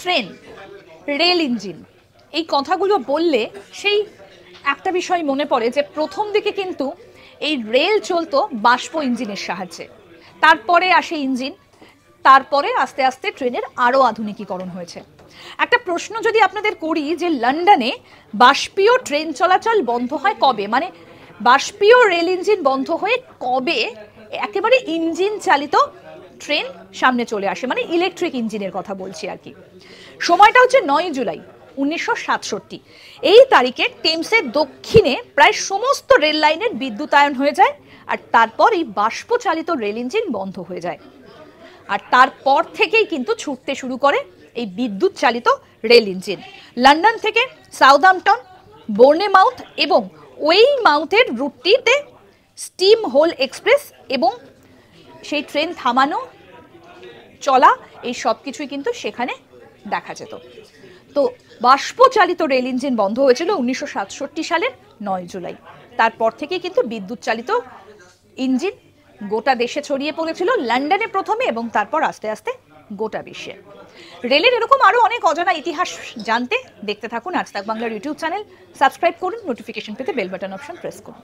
Train, rail engine, এই কথাগুলো বললে সেই একটা বিষয় মনে পড়ে যে প্রথম দিকে কিন্তু এই রেল চলতো বাষ্প ইঞ্জিনের সাহায্যে, তারপরে আসে ইঞ্জিন, তারপরে আস্তে আস্তে ট্রেনের আরও আধুনিকীকরণ হয়েছে। একটা প্রশ্ন যদি আপনাদের করি যে লন্ডনে বাষ্পীয় ট্রেন চলাচল বন্ধ হয় কবে, মানে বাষ্পীয় রেল ইঞ্জিন বন্ধ হয়ে কবে একেবারে ইঞ্জিন চালিত ট্রেন সামনে চলে আসে, মানে ইলেকট্রিক ইঞ্জিনের কথা বলছি আর কি। সময়টা হচ্ছে 9 জুলাই 1967। এই তারিখে টেমসের দক্ষিণে প্রায় সমস্ত রেল লাইনের বিদ্যুতায়ন হয়ে যায়, আর তারপর এই বাষ্পচালিত রেল ইঞ্জিন বন্ধ হয়ে যায়। আর তারপর থেকেই কিন্তু ছুটতে শুরু করে এই বিদ্যুৎ চালিত রেল ইঞ্জিন। লন্ডন থেকে সাউদাম্পটন, বোর্নেমাউথ এবং ওয়েইমাউথের রুটটিতে স্টিম হোল এক্সপ্রেস এবং সেই ট্রেন থামানো চলা এই সব কিছুই কিন্তু সেখানে দেখা যেত। তো বাষ্পচালিত রেল ইঞ্জিন বন্ধ হয়েছিল 1967 সালের 9 জুলাই। তারপর থেকেই কিন্তু বিদ্যুৎ চালিত ইঞ্জিন গোটা দেশে ছড়িয়ে পড়েছিল, লন্ডনে প্রথমে এবং তারপর আস্তে আস্তে গোটা বিশ্বে। রেলের এরকম আরও অনেক অজানা ইতিহাস জানতে দেখতে থাকুন আজ তাক বাংলার ইউটিউব চ্যানেল, সাবস্ক্রাইব করুন, নোটিফিকেশন পেতে বেল বাটন অপশন প্রেস করুন।